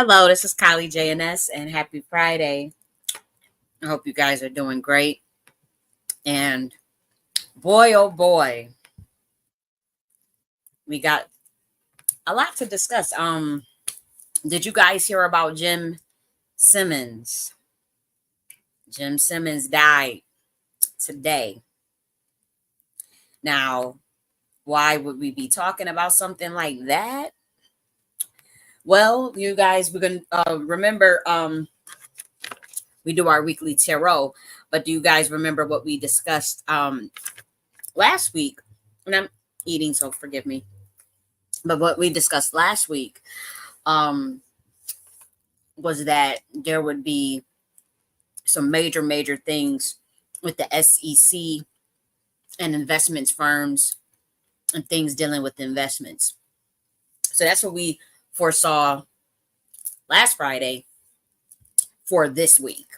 Hello, this is Kylie J.N.S. and happy Friday. I hope you guys are doing great. And boy, oh boy, we got a lot to discuss. Did you guys hear about Jim Simmons? Jim Simmons died today. Now, why would we be talking about something like that? Well, you guys, we're gonna remember we do our weekly tarot, but do you guys remember what we discussed last week? And I'm eating, so forgive me. But what we discussed last week was that there would be some major things with the SEC and investments firms and things dealing with investments. So that's what we foresaw last Friday for this week.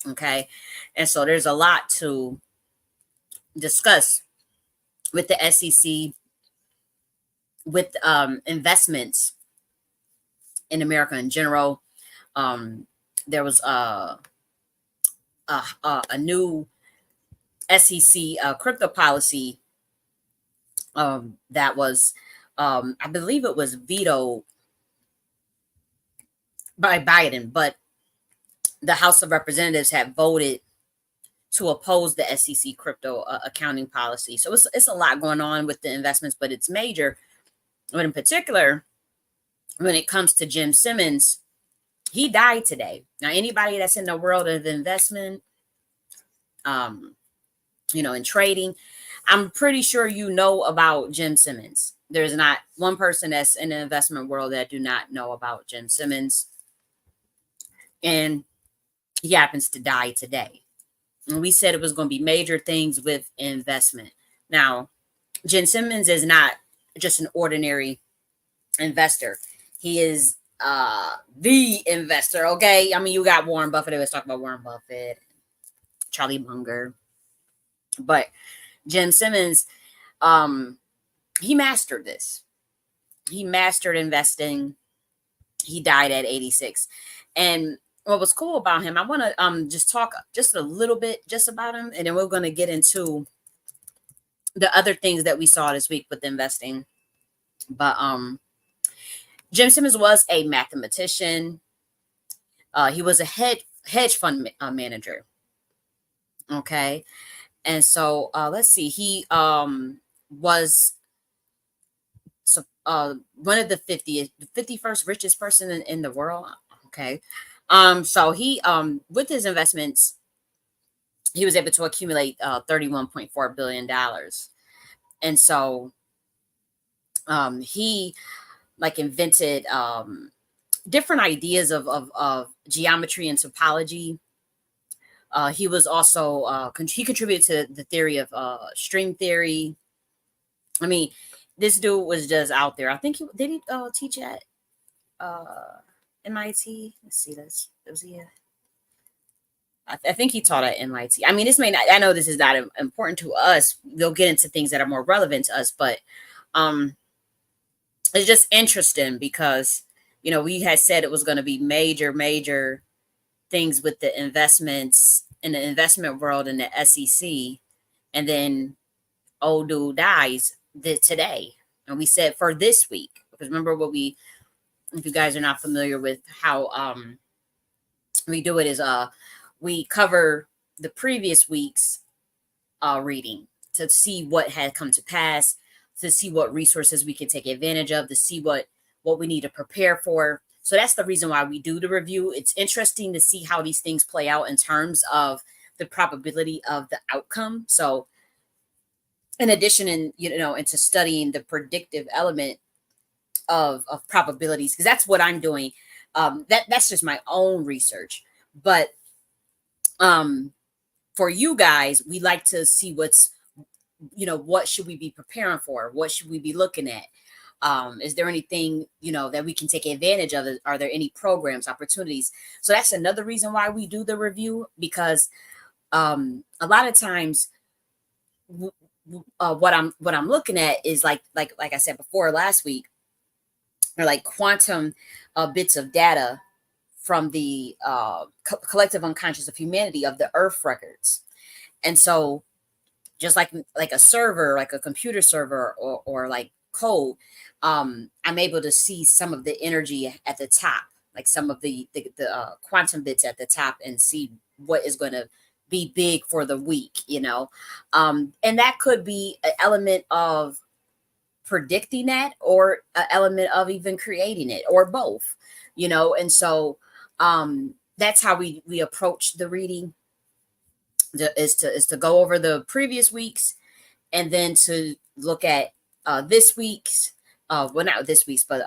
Okay. And so there's a lot to discuss with the SEC, with investments in America in general. There was a new SEC crypto policy that was, I believe it was vetoed by Biden, but the House of Representatives had voted to oppose the SEC crypto accounting policy. So it's a lot going on with the investments, but it's major. But in particular, when it comes to Jim Simmons, he died today. Now, anybody that's in the world of investment, in trading, I'm pretty sure you know about Jim Simmons. There's not one person that's in the investment world that do not know about Jim Simmons. And he happens to die today. And we said it was going to be major things with investment. Now, Jim Simmons is not just an ordinary investor. He is the investor, okay? I mean, you got Warren Buffett. Let's talk about Warren Buffett, Charlie Munger. But Jim Simmons, he mastered this. He mastered investing. He died at 86. And what was cool about him, I want to just talk just a little bit just about him, and then we're going to get into the other things that we saw this week with investing. But Jim Simmons was a mathematician. He was a hedge fund manager. Okay. And so let's see. He was one of the 51st richest person in the world. Okay. So he with his investments, he was able to accumulate $31.4 billion. And so he invented different ideas of geometry and topology. He was also he contributed to the theory of string theory. I mean, this dude was just out there. I think did he teach at MIT? Let's see this. Was he? I think he taught at MIT. I mean, this may not. I know this is not important to us. We'll get into things that are more relevant to us, but it's just interesting because we had said it was going to be major things with the investments in the investment world in the SEC, and then old dude dies today. And we said for this week, because remember if you guys are not familiar with how we do it, is we cover the previous week's reading to see what had come to pass, to see what resources we can take advantage of, to see what we need to prepare for. So that's the reason why we do the review. It's interesting to see how these things play out in terms of the probability of the outcome. So in addition, into studying the predictive element of probabilities, because that's what I'm doing. That's just my own research. But for you guys, we like to see what should we be preparing for? What should we be looking at? Is there anything, that we can take advantage of? Are there any programs, opportunities? So that's another reason why we do the review, because a lot of times what I'm looking at is like I said before last week, or like quantum bits of data from the collective unconscious of humanity of the earth records. And so just like a server, like a computer server, or like code, I'm able to see some of the energy at the top, like some of the quantum bits at the top, and see what is going to be big for the week, and that could be an element of predicting that, or an element of even creating it, or both, and so that's how we approach the reading, is to go over the previous weeks, and then to look at this week's, well, not this week's, but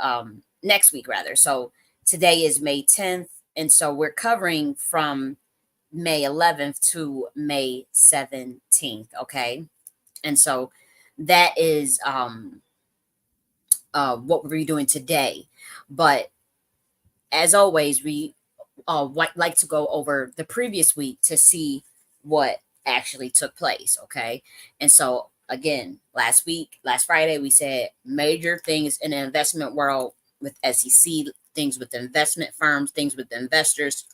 next week rather. So today is May 10th, and so we're covering from May 11th to May 17th. Okay, and so that is what we're doing today. But as always, we like to go over the previous week to see what actually took place. Okay, and so again, last Friday, we said major things in the investment world with SEC, things with the investment firms, things with the investors,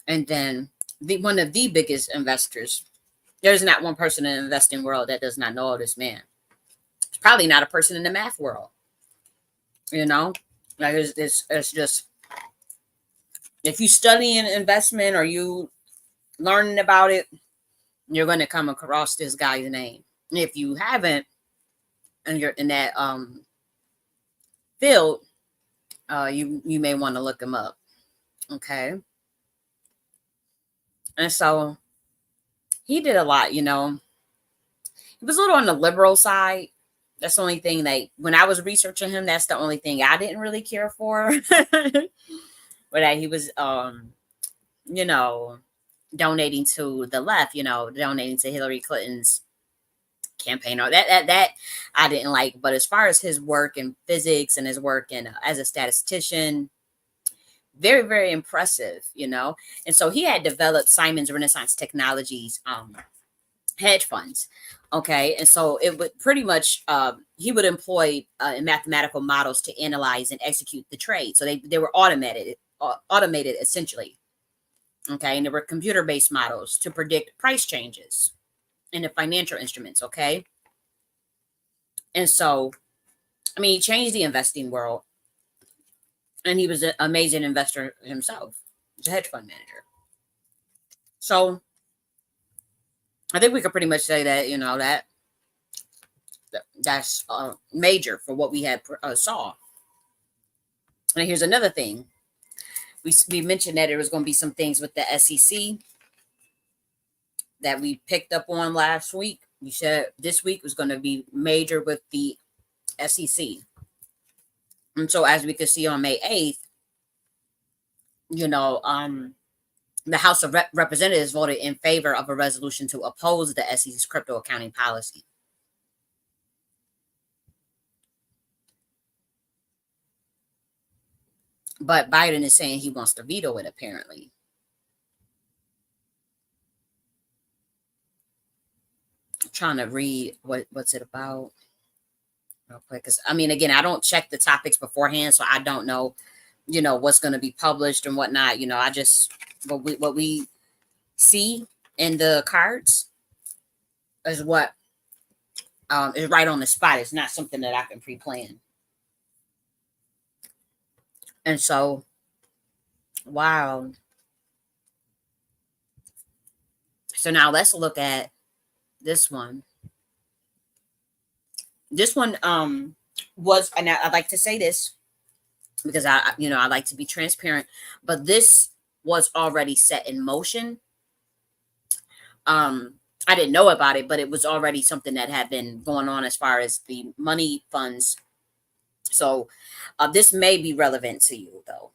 and then one of the biggest investors. There's not one person in the investing world that does not know of this man. It's probably not a person in the math world. Like it's just, if you study an investment or you learning about it, you're going to come across this guy's name. And if you haven't, and you're in that field, you may want to look him up. Okay, and so he did a lot. He was a little on the liberal side. That's the only thing that when I was researching him, that's the only thing I didn't really care for. But that he was, donating to the left, donating to Hillary Clinton's campaign, or that I didn't like. But as far as his work in physics and his work in as a statistician, very, very impressive. And so he had developed Simon's Renaissance Technologies hedge funds. Okay, and so it would pretty much he would employ mathematical models to analyze and execute the trade. So they were automated essentially. Okay, and there were computer-based models to predict price changes in the financial instruments. Okay, and so he changed the investing world, and he was an amazing investor himself. He's a hedge fund manager. So I think we could pretty much say that that's major for what we had saw. And here's another thing. We mentioned that there was going to be some things with the SEC that we picked up on last week. We said this week was going to be major with the SEC. And so as we could see on May 8th, the House of Representatives voted in favor of a resolution to oppose the SEC's crypto accounting policy. But Biden is saying he wants to veto it, apparently. I'm trying to read what's it about real quick. Because, again, I don't check the topics beforehand, so I don't know, what's going to be published and whatnot. I just, what we see in the cards is what is right on the spot. It's not something that I can pre-plan. And so, wow. So now let's look at this one. This one was, and I'd like to say this because I like to be transparent, but this was already set in motion. I didn't know about it, but it was already something that had been going on as far as the money funds. So this may be relevant to you though.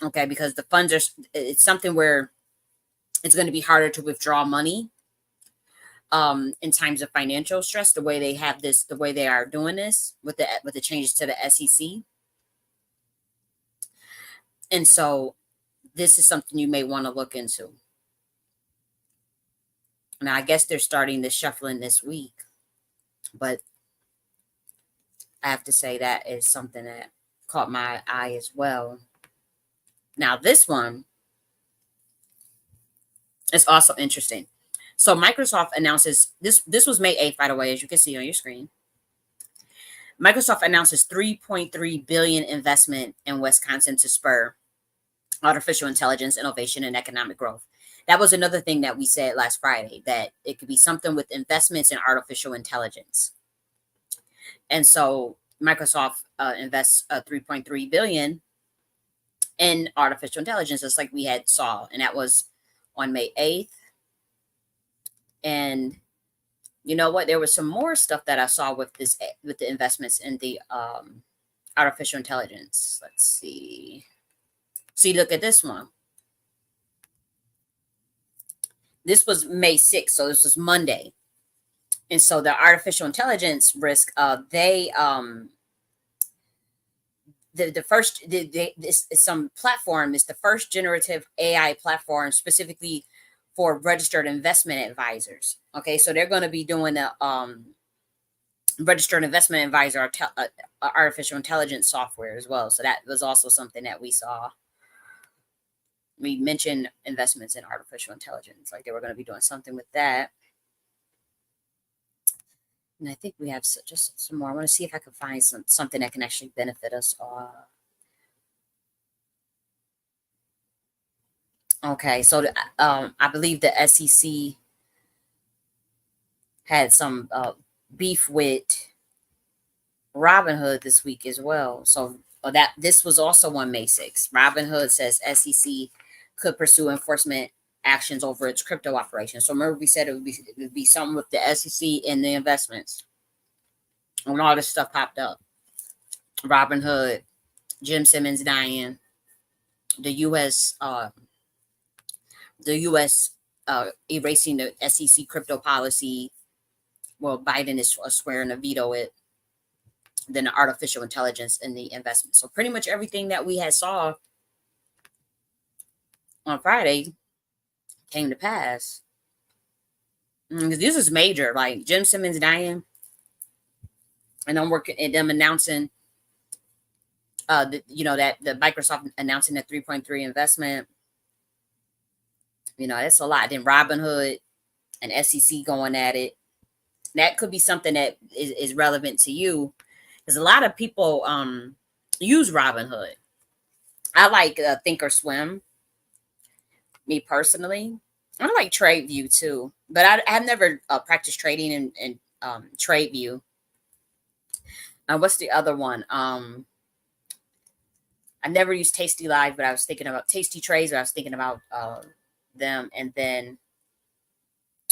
Okay, because the funds it's something where it's going to be harder to withdraw money in times of financial stress, the way they are doing this with the changes to the SEC. And so this is something you may want to look into. Now, I guess they're starting the shuffling this week, but I have to say that is something that caught my eye as well. Now, this one is also interesting. So Microsoft announces this was May 8th, by the way, as you can see on your screen. Microsoft announces 3.3 billion investment in Wisconsin to spur artificial intelligence, innovation, and economic growth. That was another thing that we said last Friday, that it could be something with investments in artificial intelligence. And so Microsoft invests 3.3 billion in artificial intelligence, just like we had saw, and that was on May 8th. And you know what? There was some more stuff that I saw with the investments in the artificial intelligence. Let's see. See, look at this one. This was May 6th, so this was Monday. And so the artificial intelligence risk, the first this is some platform is the first generative AI platform specifically for registered investment advisors. Okay, so they're going to be doing the registered investment advisor artificial intelligence software as well. So that was also something that we saw. We mentioned investments in artificial intelligence, like they were going to be doing something with that. And I think we have just some more. I want to see if I can find something that can actually benefit us. Okay, so I believe the SEC had some beef with Robinhood this week as well. So that this was also on May 6th. Robinhood says SEC could pursue enforcement actions over its crypto operations. So remember, we said it would be something with the SEC and the investments. When all this stuff popped up, Robinhood, Jim Simmons dying, the U.S. Erasing the SEC crypto policy. Well, Biden is swearing to veto it. Then the artificial intelligence and the investment. So pretty much everything that we had saw on Friday came to pass. This is major. Like Jim Simmons dying, and I'm working and them announcing, that the Microsoft announcing the 3.3 investment. That's a lot. Then Robinhood and SEC going at it. That could be something that is relevant to you, because a lot of people use Robinhood. I like Thinkorswim, me personally. I like TradeView too, but I've never practiced trading in TradeView. What's the other one? I never used Tasty Live, but I was thinking about Tasty Trades. But I was thinking about them, and then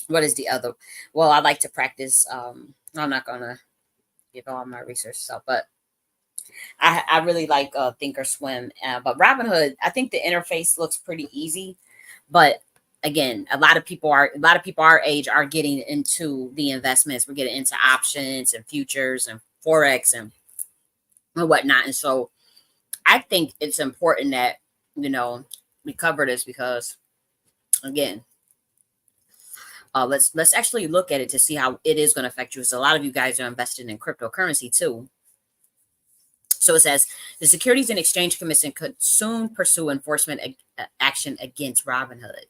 what is the other? Well, I like to practice. I'm not gonna give all my research stuff, but I really like Thinkorswim. But Robinhood, I think the interface looks pretty easy, but again, a lot of people our age are getting into the investments. We're getting into options and futures and forex and whatnot, and so I think it's important that we cover this, because again, let's actually look at it to see how it is going to affect you. Because a lot of you guys are invested in cryptocurrency too. So it says the Securities and Exchange Commission could soon pursue enforcement action against Robinhood.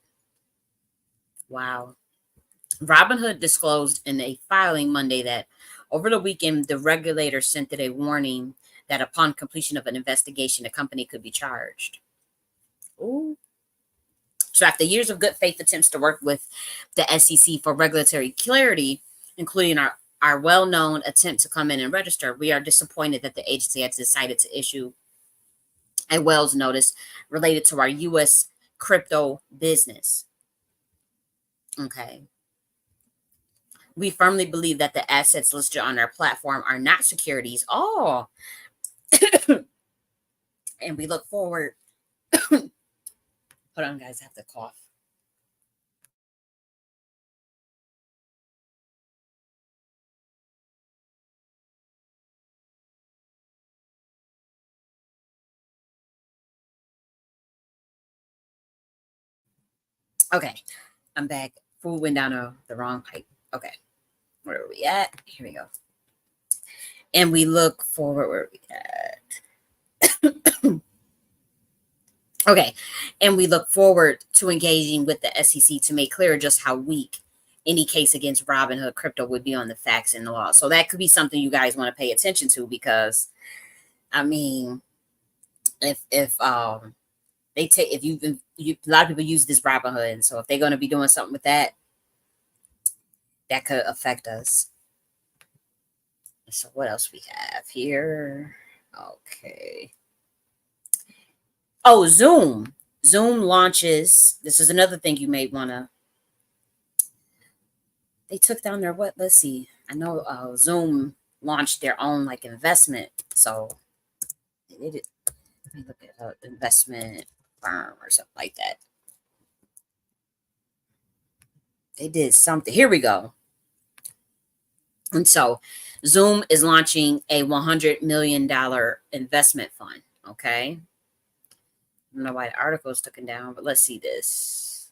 Wow. Robinhood disclosed in a filing Monday that over the weekend, the regulator sent it a warning that upon completion of an investigation, the company could be charged. Ooh. So after years of good faith attempts to work with the SEC for regulatory clarity, including our well-known attempt to come in and register, we are disappointed that the agency has decided to issue a Wells notice related to our U.S. crypto business. Okay. We firmly believe that the assets listed on our platform are not securities. Oh, and we look forward. Hold on, guys, I have to cough. Okay, I'm back. Food went down the wrong pipe. Okay, where are we at? Here we go. And we look forward. Where are we at? Okay. And we look forward to engaging with the SEC to make clear just how weak any case against Robinhood crypto would be on the facts and the law. So that could be something you guys want to pay attention to, because I mean, if they take, if you a lot of people use this Robinhood, and so if they're going to be doing something with that, that could affect us. So what else we have here? Okay. Oh, Zoom. Zoom launches. This is another thing you may want to. They took down their what? Let's see. I know Zoom launched their own like investment. So they did. Let me look at investment firm or something like that. They did something. Here we go. And so Zoom is launching a $100 million investment fund. Okay. I don't know why the article is taken down, but let's see this.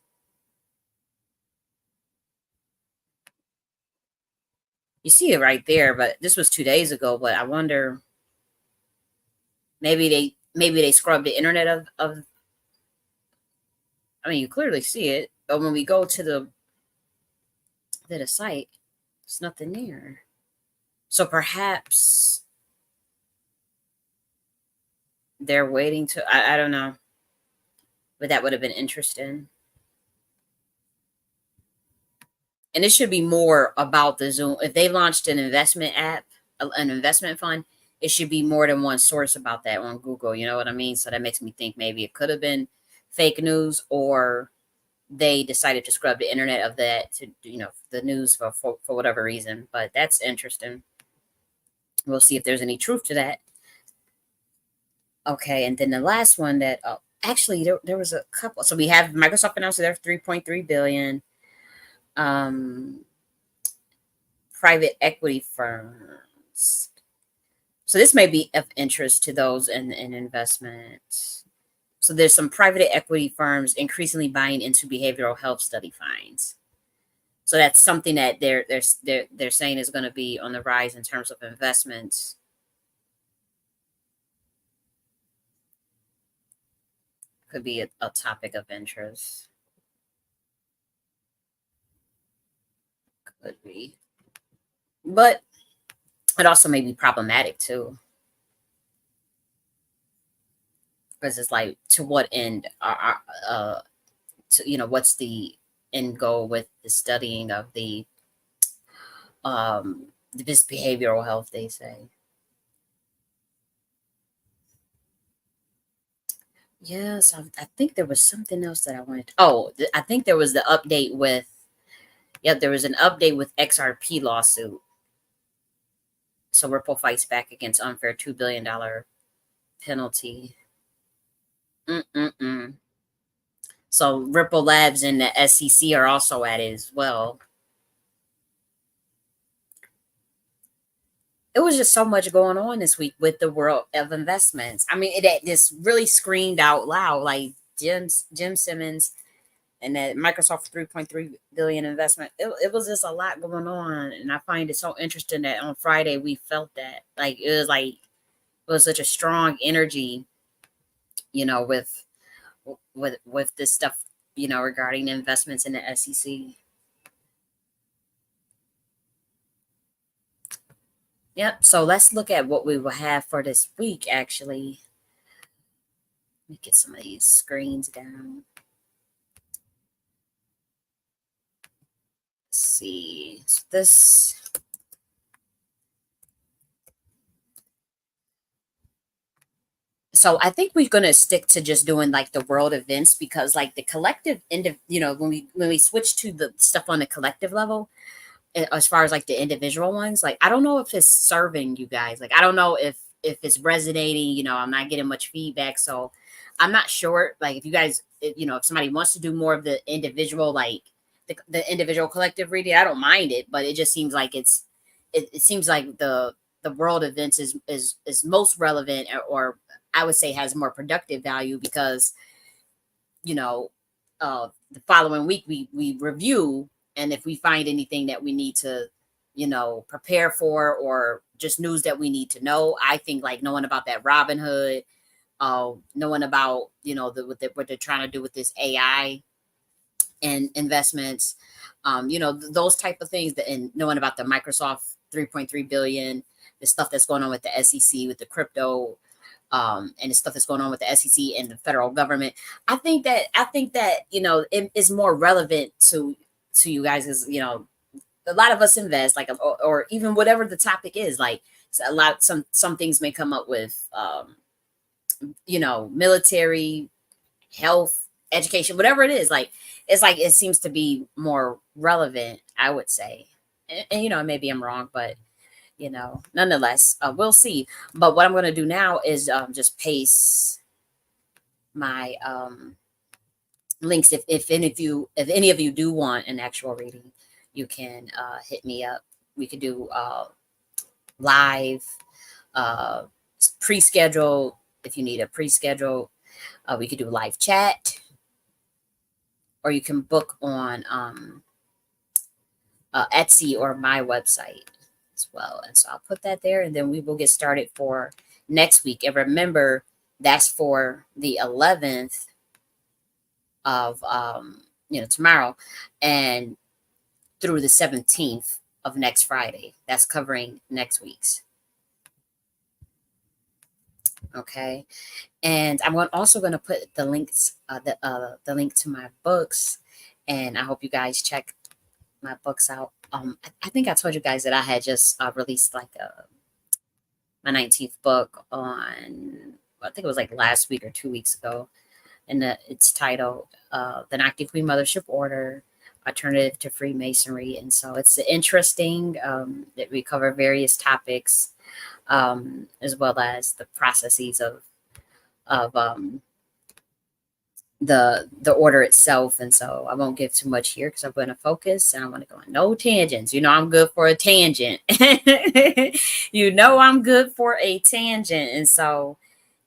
You see it right there, but this was 2 days ago. But I wonder, maybe they scrubbed the internet of. I mean, you clearly see it, but when we go to the site, there's nothing there. So perhaps they're waiting to. I don't know, but that would have been interesting. And it should be more about the Zoom. If they launched an investment app, an investment fund, it should be more than one source about that on Google. You know what I mean? So that makes me think maybe it could have been fake news, or they decided to scrub the internet of that to, the news for whatever reason. But that's interesting. We'll see if there's any truth to that. Okay, and then the last one that actually there was a couple. So we have Microsoft announced their 3.3 billion. Private equity firms. So this may be of interest to those in investment. So there's some private equity firms increasingly buying into behavioral health study finds. So that's something that they're saying is going to be on the rise in terms of investments. Could be a topic of interest. Could be. But it also may be problematic too. Because it's like, to what end what's the end goal with the studying of this behavioral health, they say. Yes, I think there was something else that I wanted to, I think there was the update with, yeah, there was an update with XRP lawsuit. So Ripple fights back against unfair $2 billion penalty. Mm-mm-mm. So Ripple Labs and the SEC are also at it as well. It was just so much going on this week with the world of investments. I mean, it just really screamed out loud, like Jim Simmons and that Microsoft 3.3 billion investment. It was just a lot going on, and I find it so interesting that on Friday we felt that, like, it was such a strong energy, with this stuff, regarding investments in the SEC. Yep. So let's look at what we will have for this week. Actually, let me get some of these screens down. Let's see. So I think we're gonna stick to just doing like the world events, because like the collective when we switch to the stuff on the collective level, as far as like the individual ones, like I don't know if it's serving you guys. Like I don't know if it's resonating. I'm not getting much feedback, so I'm not sure. Like if you guys, if somebody wants to do more of the individual, like the individual collective reading, I don't mind it. But it just seems like it seems like the world events is most relevant, or I would say has more productive value, because you know the following week we review, and if we find anything that we need to prepare for, or just news that we need to know. I think like knowing about that Robinhood, knowing about, what they're trying to do with this AI and investments, those type of things, and knowing about the Microsoft 3.3 billion, the stuff that's going on with the SEC with the crypto, and the stuff that's going on with the SEC and the federal government. I think that it is more relevant to you guys, because a lot of us invest, like, or even whatever the topic is, like, so some things may come up with military, health, education, whatever it is. Like, it's like it seems to be more relevant, I would say. And maybe I'm wrong, but nonetheless, we'll see. But what I'm going to do now is just paste my links. If any of you do want an actual reading, you can hit me up. We could do live, uh, pre-scheduled. If you need a pre-scheduled, we could do live chat, or you can book on Etsy or my website as well. And so I'll put that there, and then we will get started for next week. And remember, that's for the 11th of tomorrow, and through the 17th of next Friday. That's covering next week's. Okay. And I'm also going to put the links, the link to my books, and I hope you guys check my books out. I think I told you guys that I had just released like my 19th book on, I think it was like last week or 2 weeks ago, and it's titled "The Nakhti Queen Mothership Order: Alternative to Freemasonry." And so it's interesting that we cover various topics, as well as the processes of the order itself. And so I won't give too much here, because I'm going to focus, and I want to go on no tangents. I'm good for a tangent. I'm good for a tangent. And so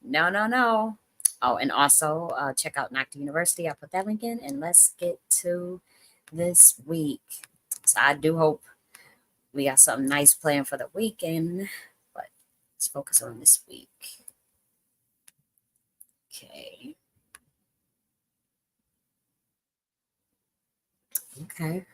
no, no, no. Oh, and also check out Nakhti University. I'll put that link in, and let's get to this week. So I do hope we got something nice planned for the weekend, but let's focus on this week. Okay. Okay.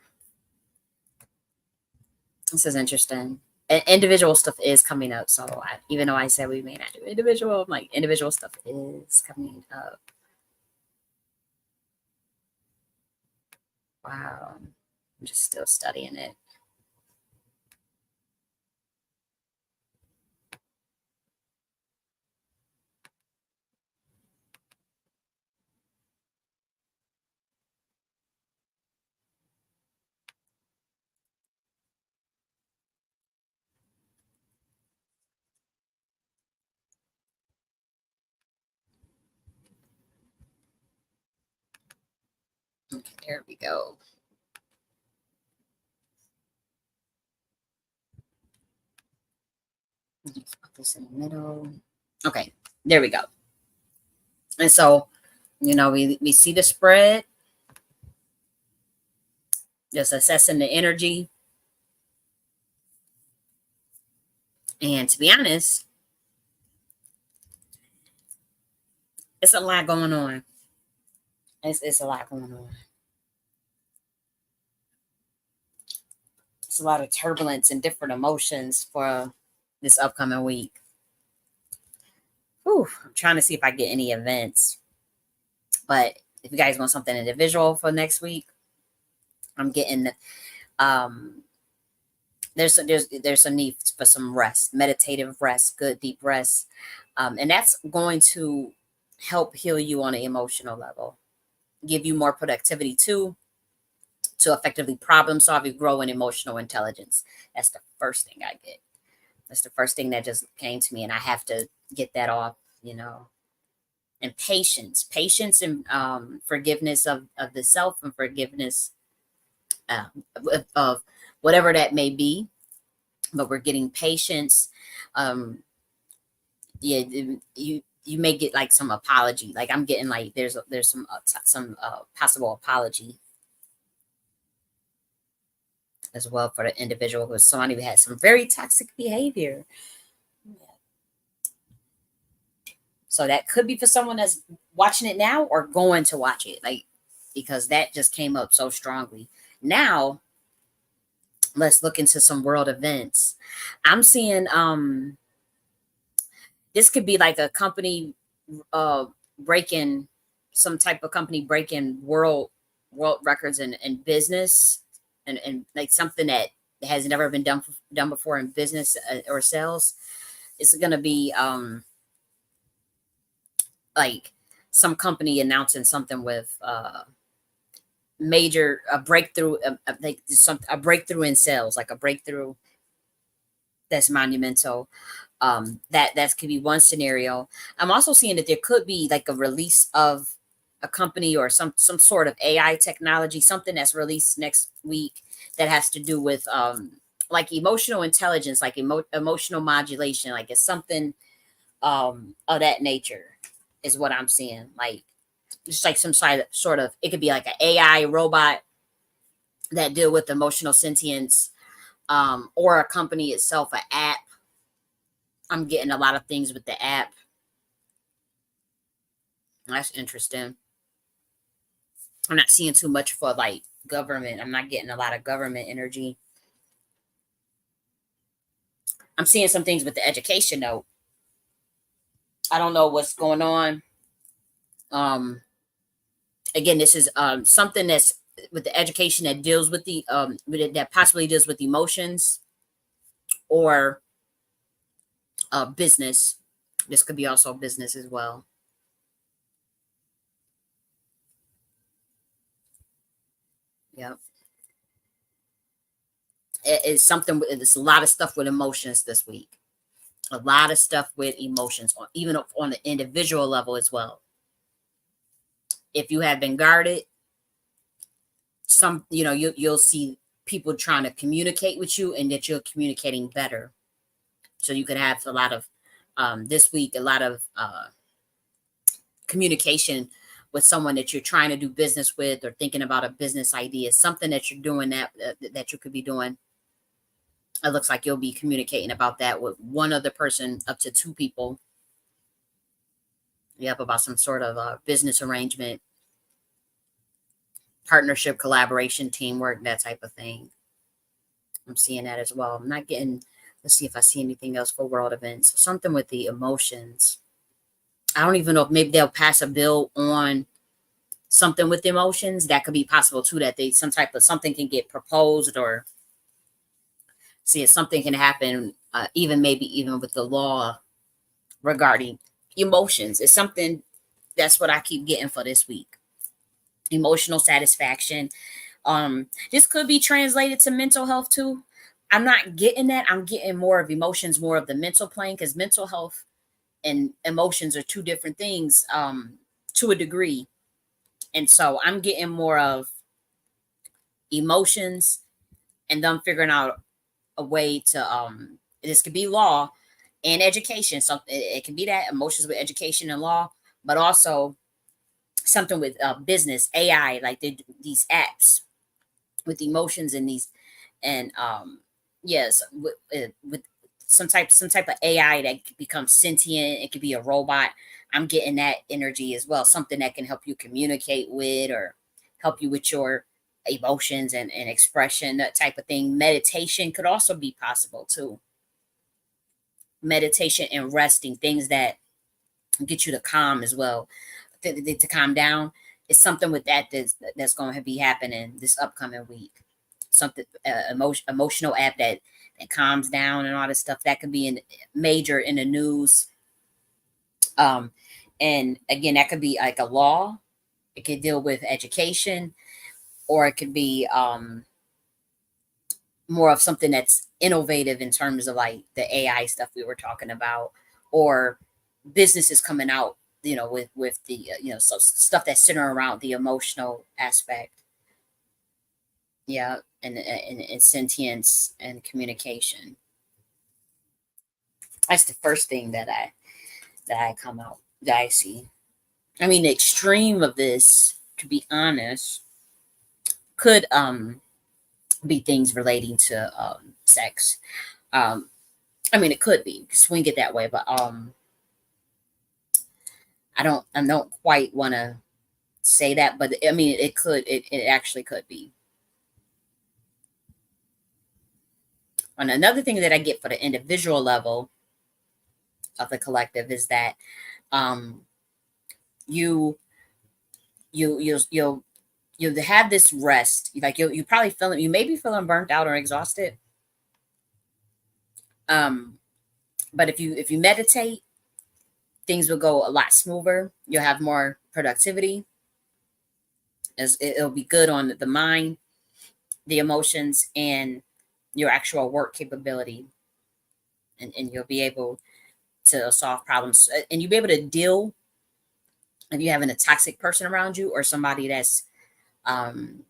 This is interesting. Individual stuff is coming up. So even though I said we may not do individual, like, individual stuff is coming up. Wow. I'm just still studying it. Okay, there we go. Just put this in the middle. Okay, there we go. And so, we see the spread, just assessing the energy. And to be honest, it's a lot going on. It's a lot going on. It's a lot of turbulence and different emotions for this upcoming week. Whew, I'm trying to see if I get any events. But if you guys want something individual for next week, I'm getting there's a need for some rest, meditative rest, good deep rest, and that's going to help heal you on an emotional level, give you more productivity too, to effectively problem solve. You grow in emotional intelligence. That's the first thing I get. That's the first thing that just came to me, and I have to get that off. And patience, and forgiveness of the self, and forgiveness of whatever that may be. But we're getting patience. Yeah, you may get like some apology. Like, I'm getting like there's some possible apology as well for the individual, because somebody who had some very toxic behavior. So that could be for someone that's watching it now or going to watch it, like, because that just came up so strongly. Now, let's look into some world events. I'm seeing this could be like a company uh breaking, some type of company breaking world records in business, and like something that has never been done before in business or sales. It's going to be like some company announcing something with major a breakthrough, like some a breakthrough in sales, like a breakthrough that's monumental. That could be one scenario. I'm also seeing that there could be like a release of a company or some sort of AI technology, something that's released next week that has to do with like emotional intelligence, like emotional modulation, like it's something of that nature is what I'm seeing. Like just like some sort of, it could be like an AI robot that deal with emotional sentience, or a company itself, an app. I'm getting a lot of things with the app. That's interesting. I'm not seeing too much for like government. I'm not getting a lot of government energy. I'm seeing some things with the education though. I don't know what's going on. Um, Again, this is something that's with the education that deals with the that possibly deals with emotions or business. This could be also business as well. Yeah, it's something. It's a lot of stuff with emotions this week. A lot of stuff with emotions, even on the individual level as well. If you have been guarded, some you'll see people trying to communicate with you, and that you're communicating better. So you could have a lot of this week, a lot of communication with someone that you're trying to do business with, or thinking about a business idea, something that you're doing that you could be doing. It looks like you'll be communicating about that with one other person, up to two people. Yep, about some sort of business arrangement, partnership, collaboration, teamwork, that type of thing. I'm seeing that as well. I'm not getting, let's see if I see anything else for world events. Something with the emotions. I don't even know if maybe they'll pass a bill on something with emotions. That could be possible too, that they some type of something can get proposed, or see if something can happen, even maybe even with the law regarding emotions. It's something that's what I keep getting for this week. Emotional satisfaction. This could be translated to mental health too. I'm not getting that. I'm getting more of emotions, more of the mental plane, because mental health and emotions are two different things, to a degree. And so I'm getting more of emotions, and them figuring out a way to this could be law and education. Something, it can be that emotions with education and law, but also something with business, AI, like these apps with emotions and these, and yes, with some type of AI that becomes sentient. It could be a robot. I'm getting that energy as well. Something that can help you communicate with, or help you with your emotions and expression, that type of thing. Meditation could also be possible too. Meditation and resting, things that get you to calm as well, to calm down. It's something with that's going to be happening this upcoming week. Something emotional app that calms down and all this stuff, that could be in major in the news. Um, and again, that could be like a law. It could deal with education, or it could be more of something that's innovative in terms of like the AI stuff we were talking about, or businesses coming out, with the so stuff that's centered around the emotional aspect. Yeah, and sentience and communication. That's the first thing that I come out that I see. I mean, the extreme of this, to be honest, could be things relating to sex. Um, I mean, it could be swing it that way, but I don't quite want to say that, but I mean, it actually could be. And another thing that I get for the individual level of the collective is that um, you you'll have this rest. Like you probably feeling, you may be feeling burnt out or exhausted. Um, but if you meditate, things will go a lot smoother. You'll have more productivity. As it'll be good on the mind, the emotions, and your actual work capability, and you'll be able to solve problems, and you'll be able to deal if you're having a toxic person around you or somebody that's um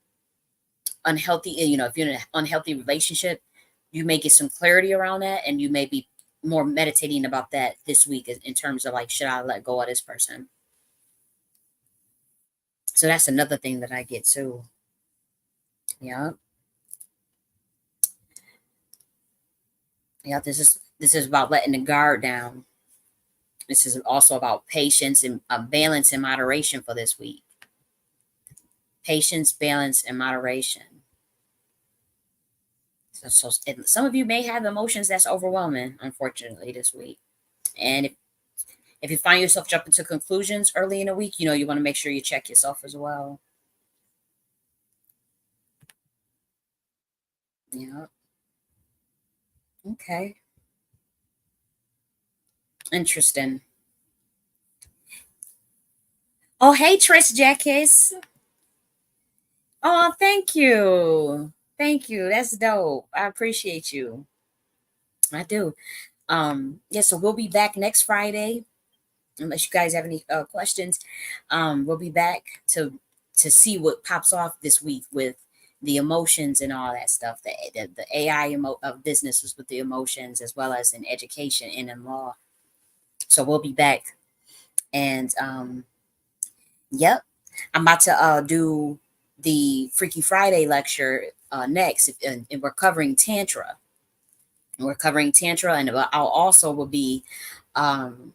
unhealthy. If you're in an unhealthy relationship, you may get some clarity around that, and you may be more meditating about that this week in terms of like, should I let go of this person? So that's another thing that I get too. Yeah. Yeah, this is about letting the guard down. This is also about patience and balance and moderation for this week. Patience, balance, and moderation. So and some of you may have emotions that's overwhelming, unfortunately, this week. And if you find yourself jumping to conclusions early in the week, you want to make sure you check yourself as well. Yeah. Okay. Interesting. Oh, hey, Trish Jackies. Oh, thank you. Thank you. That's dope. I appreciate you. I do. Yeah, so we'll be back next Friday. Unless you guys have any questions, we'll be back to see what pops off this week with the emotions and all that stuff. The AI of businesses with the emotions, as well as in education and in law. So we'll be back, and yep, I'm about to do the Freaky Friday lecture next, and we're covering tantra. We're covering tantra, and I'll also will be um,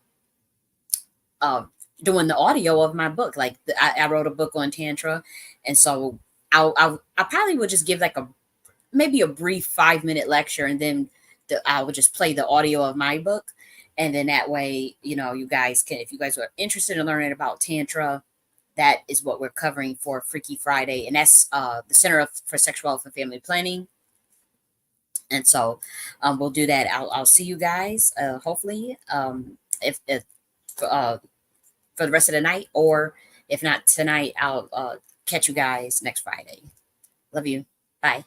uh, doing the audio of my book. Like I wrote a book on tantra, and so I probably would just give like maybe a brief 5-minute lecture, and then I would just play the audio of my book, and then that way, you guys can, if you guys are interested in learning about tantra, that is what we're covering for Freaky Friday, and that's the for Sexual Health and Family Planning. And so we'll do that. I'll see you guys hopefully if uh, for the rest of the night, or if not tonight, I'll catch you guys next Friday. Love you. Bye.